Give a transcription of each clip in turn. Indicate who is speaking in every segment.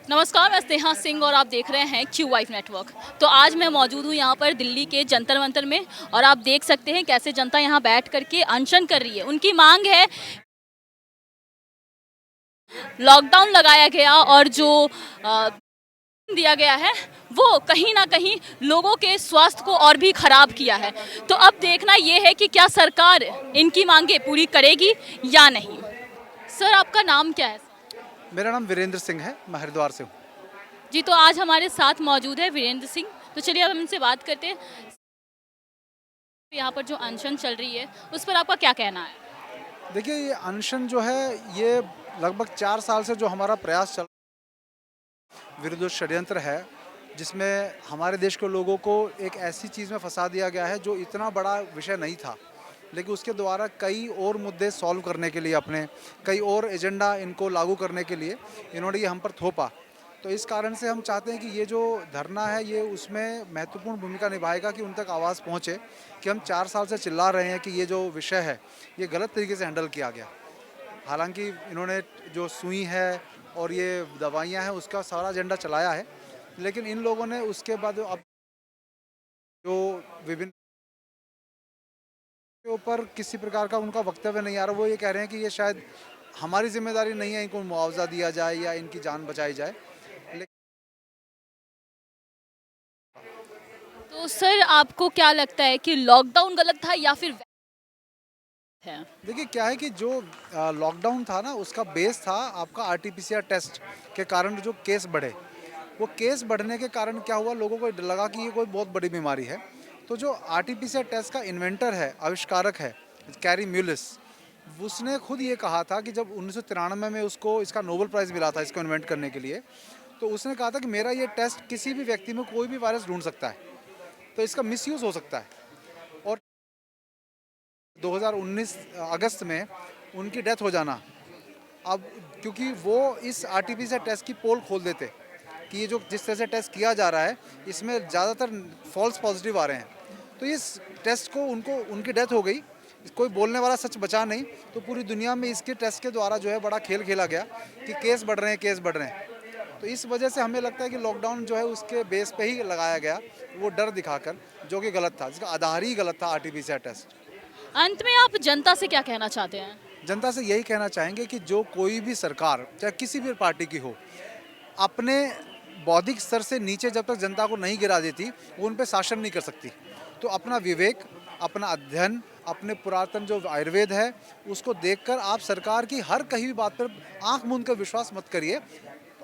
Speaker 1: नमस्कार, मैं स्नेहा सिंह और आप देख रहे हैं क्यू वाइफ नेटवर्क। तो आज मैं मौजूद हूँ यहाँ पर दिल्ली के जंतर मंतर में और आप देख सकते हैं कैसे जनता यहाँ बैठ करके अनशन कर रही है। उनकी मांग है लॉकडाउन लगाया गया और जो दिया गया है वो कहीं ना कहीं लोगों के स्वास्थ्य को और भी खराब किया है। तो अब देखना ये है कि क्या सरकार इनकी मांगे पूरी करेगी या नहीं। सर, आपका नाम क्या है?
Speaker 2: मेरा नाम वीरेंद्र सिंह है, मैं हरिद्वार से हूँ।
Speaker 1: जी, तो आज हमारे साथ मौजूद है वीरेंद्र सिंह। तो चलिए अब हम इनसे बात करते हैं। यहाँ पर जो अनशन चल रही है उस पर आपका क्या कहना है?
Speaker 2: देखिए, ये अनशन जो है ये लगभग 4 साल से जो हमारा प्रयास चल विरुद्ध षड्यंत्र है, जिसमें हमारे देश के लोगों को एक ऐसी चीज़ में फंसा दिया गया है जो इतना बड़ा विषय नहीं था, लेकिन उसके द्वारा कई और मुद्दे सॉल्व करने के लिए अपने कई और एजेंडा इनको लागू करने के लिए इन्होंने ये हम पर थोपा। तो इस कारण से हम चाहते हैं कि ये जो धरना है ये उसमें महत्वपूर्ण भूमिका निभाएगा कि उन तक आवाज़ पहुँचे कि हम 4 साल से चिल्ला रहे हैं कि ये जो विषय है ये गलत तरीके से हैंडल किया गया। हालांकि इन्होंने जो सुई है और ये दवाइयाँ हैं उसका सारा एजेंडा चलाया है, लेकिन इन लोगों ने उसके बाद अब जो विभिन्न के ऊपर किसी प्रकार का उनका वक्तव्य नहीं आ रहा। वो ये कह रहे हैं कि ये शायद हमारी जिम्मेदारी नहीं है, इनको मुआवजा दिया जाए या इनकी जान बचाई जाए।
Speaker 1: तो सर, आपको क्या लगता है कि लॉकडाउन गलत था या फिर है?
Speaker 2: देखिए, क्या है कि जो लॉकडाउन था ना उसका बेस था आपका आरटीपीसीआर टेस्ट के कारण जो केस बढ़े। वो केस बढ़ने के कारण क्या हुआ, लोगों को लगा कि ये कोई बहुत बड़ी बीमारी है। तो जो आरटीपीसीआर टेस्ट का इन्वेंटर है, आविष्कारक है, कैरी म्यूलिस, उसने खुद ये कहा था कि जब 1993 में उसको इसका नोबेल प्राइज़ मिला था इसको इन्वेंट करने के लिए, तो उसने कहा था कि मेरा ये टेस्ट किसी भी व्यक्ति में कोई भी वायरस ढूंढ सकता है, तो इसका मिसयूज़ हो सकता है। और 2019 अगस्त में उनकी डेथ हो जाना, अब क्योंकि वो इस आरटीपीसीआर टेस्ट की पोल खोल देते कि ये जो जिस तरह से टेस्ट किया जा रहा है इसमें ज़्यादातर फॉल्स पॉजिटिव आ रहे हैं, तो इस टेस्ट को उनको उनकी डेथ हो गई, कोई बोलने वाला सच बचा नहीं। तो पूरी दुनिया में इसके टेस्ट के द्वारा जो है बड़ा खेल खेला गया कि केस बढ़ रहे हैं, केस बढ़ रहे हैं। तो इस वजह से हमें लगता है कि लॉकडाउन जो है उसके बेस पे ही लगाया गया, वो डर दिखाकर, जो कि गलत था, जिसका आधार ही गलत था आरटीपीसीआर टेस्ट।
Speaker 1: अंत में आप जनता से क्या कहना चाहते हैं?
Speaker 2: जनता से यही कहना चाहेंगे कि जो कोई भी सरकार चाहे किसी भी पार्टी की हो, अपने बौद्धिक स्तर से नीचे जब तक जनता को नहीं गिरा देती वो उन पर शासन नहीं कर सकती। तो अपना विवेक, अपना अध्ययन, अपने पुरातन जो आयुर्वेद है उसको देखकर आप सरकार की हर कहीं भी बात पर आंख मूंद कर विश्वास मत करिए।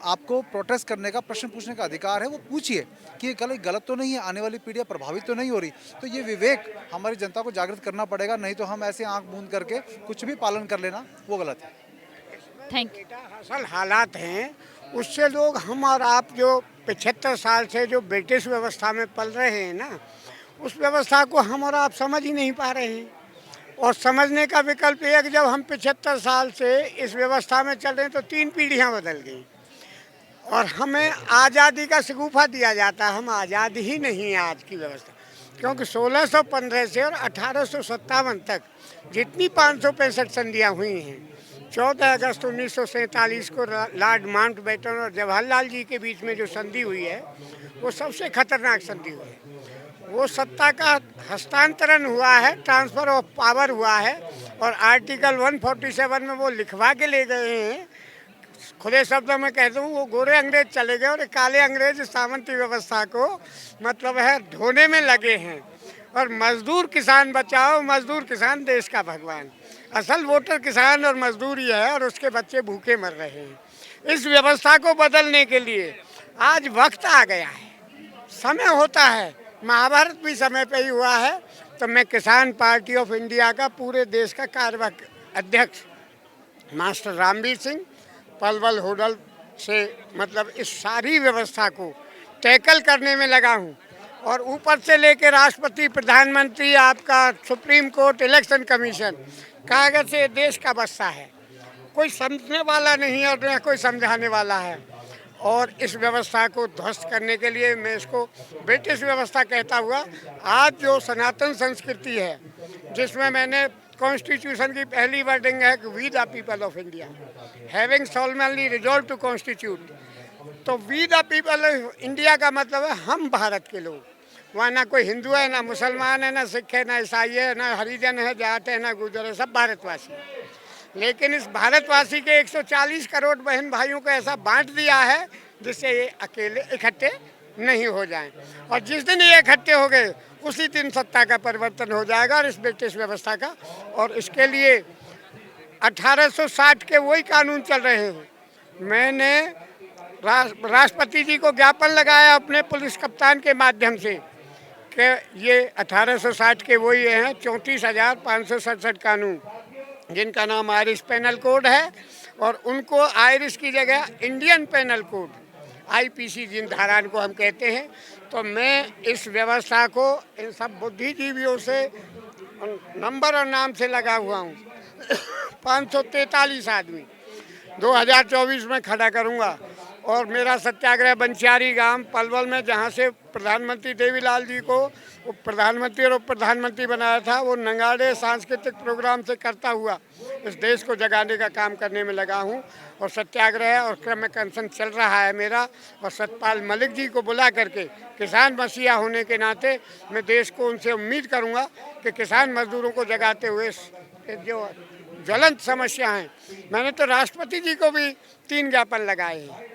Speaker 2: आपको प्रोटेस्ट करने का, प्रश्न पूछने का अधिकार है, वो पूछिए कि ये गलत तो नहीं है, आने वाली पीढ़ियाँ प्रभावित तो नहीं हो रही। तो ये विवेक हमारी जनता को जागृत करना पड़ेगा, नहीं तो हम ऐसे आंख मूंद करके कुछ भी पालन कर लेना वो गलत है।
Speaker 1: Thank you.
Speaker 3: असल हालात हैं उससे लोग हम और आप जो 75 साल से जो ब्रिटिश व्यवस्था में पल रहे हैं ना, उस व्यवस्था को हम और आप समझ ही नहीं पा रहे हैं। और समझने का विकल्प ये है कि जब हम 75 साल से इस व्यवस्था में चल रहे हैं तो 3 पीढ़ियां बदल गई और हमें आज़ादी का शगुफा दिया जाता है। हम आज़ादी ही नहीं है आज की व्यवस्था, क्योंकि 1615 से और 1857 तक जितनी 565 संधियाँ हुई हैं, 14 अगस्त 1947 को लॉर्ड माउंटबेटन और जवाहरलाल जी के बीच में जो संधि हुई है वो सबसे खतरनाक संधि हुई है। वो सत्ता का हस्तांतरण हुआ है, ट्रांसफ़र ऑफ पावर हुआ है, और आर्टिकल 147 में वो लिखवा के ले गए हैं। खुले शब्दों में कह दूँ, वो गोरे अंग्रेज चले गए और काले अंग्रेज सामंती व्यवस्था को मतलब है ढोने में लगे हैं। और मजदूर किसान बचाओ, मजदूर किसान देश का भगवान। असल वोटर किसान और मजदूर ही है और उसके बच्चे भूखे मर रहे हैं। इस व्यवस्था को बदलने के लिए आज वक्त आ गया है, समय होता है। महाभारत भी समय पे ही हुआ है। तो मैं किसान पार्टी ऑफ इंडिया का पूरे देश का कार्यवाहक अध्यक्ष मास्टर रामवीर सिंह पलवल होडल से मतलब इस सारी व्यवस्था को टैकल करने में लगा हूँ। और ऊपर से लेकर राष्ट्रपति, प्रधानमंत्री, आपका सुप्रीम कोर्ट, इलेक्शन कमीशन, कागज से देश का बस्ता है। कोई समझने वाला नहीं है और न कोई समझाने वाला है। और इस व्यवस्था को ध्वस्त करने के लिए मैं इसको ब्रिटिश व्यवस्था कहता हुआ, आज जो सनातन संस्कृति है जिसमें मैंने कॉन्स्टिट्यूशन की पहली वर्डिंग है कि we the people of India having solemnly resolved to constitute तो वी द पीपल इंडिया का मतलब है हम भारत के लोग। वहाँ ना कोई हिंदू है, ना मुसलमान है, ना सिख है, ना ईसाई है, ना हरिजन है, जाट है, ना गुर्जर है, सब भारतवासी हैं। लेकिन इस भारतवासी के 140 करोड़ बहन भाइयों को ऐसा बांट दिया है जिससे ये अकेले इकट्ठे नहीं हो जाएं। और जिस दिन ये इकट्ठे हो गए उसी दिन सत्ता का परिवर्तन हो जाएगा और इस ब्रिटिश व्यवस्था का। और इसके लिए 1860 के वही कानून चल रहे हैं। मैंने राष्ट्रपति जी को ज्ञापन लगाया अपने पुलिस कप्तान के माध्यम से कि ये 1860 के वही हैं 34,567 कानून, जिनका नाम आयरिश पेनल कोड है, और उनको आयरिश की जगह इंडियन पेनल कोड IPC जिन धारा को हम कहते हैं। तो मैं इस व्यवस्था को इन सब बुद्धिजीवियों से नंबर और नाम से लगा हुआ हूँ 543 आदमी 2024 में खड़ा करूँगा। और मेरा सत्याग्रह बंसियारी गांव पलवल में, जहां से प्रधानमंत्री देवीलाल जी को वो प्रधानमंत्री और उप प्रधानमंत्री बनाया था, वो नंगाड़े सांस्कृतिक प्रोग्राम से करता हुआ इस देश को जगाने का काम करने में लगा हूं। और सत्याग्रह और क्रम कंसन चल रहा है मेरा। और सतपाल मलिक जी को बुला करके किसान मसीहा होने के नाते मैं देश को उनसे उम्मीद करूँगा कि किसान मजदूरों को जगाते हुए जो ज्वलंत समस्या हैं, मैंने तो राष्ट्रपति जी को भी 3 ज्ञापन लगाए हैं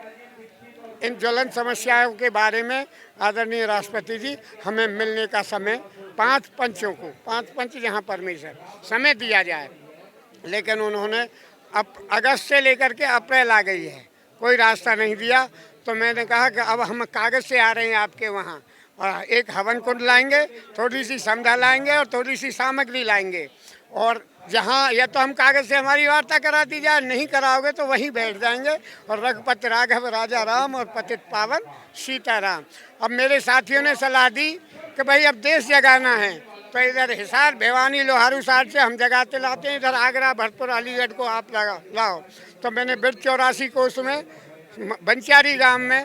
Speaker 3: इन ज्वलंत समस्याओं के बारे में। आदरणीय राष्ट्रपति जी, हमें मिलने का समय 5 पंचों को, 5 पंच जहाँ परमेश्वर समय दिया जाए, लेकिन उन्होंने अब अगस्त से लेकर के अप्रैल आ गई है, कोई रास्ता नहीं दिया। तो मैंने कहा कि अब हम कागज़ से आ रहे हैं आपके वहाँ, और एक हवन कुंड लाएंगे, थोड़ी सी समझा लाएंगे और थोड़ी सी सामग्री लाएंगे। और जहाँ या तो हम कागज़ से हमारी वार्ता करा दी जाए, नहीं कराओगे तो वहीं बैठ जाएंगे। और रघुपति राघव राजा राम और पतित पावन सीताराम। अब मेरे साथियों ने सलाह दी कि भाई अब देश जगाना है, तो इधर हिसार भिवानी लोहारू साइड से हम जगाते लाते हैं, इधर आगरा भरतपुर अलीगढ़ को आप लाओ। तो मैंने बिरड 84 को उसमें बंसियारी गांव में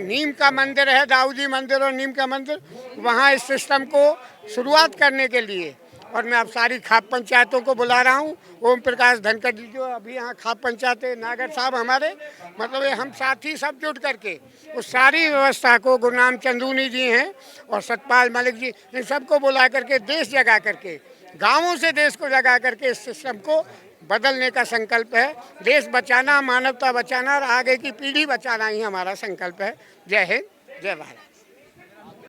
Speaker 3: नीम का मंदिर है, दाऊजी मंदिर और नीम का मंदिर, वहाँ इस सिस्टम को शुरुआत करने के लिए। और मैं अब सारी खाप पंचायतों को बुला रहा हूँ। ओम प्रकाश धनखड़ जी जो अभी यहाँ खाप पंचायत नागर साहब हमारे, मतलब ये हम साथी सब जुट करके उस सारी व्यवस्था को, गुरनाम चंदूनी जी हैं और सतपाल मलिक जी, इन सबको बुला करके देश जगा करके, गाँवों से देश को जगा करके इस सिस्टम को बदलने का संकल्प है। देश बचाना, मानवता बचाना और आगे की पीढ़ी बचाना ही हमारा संकल्प है। जय हिंद, जय भारत।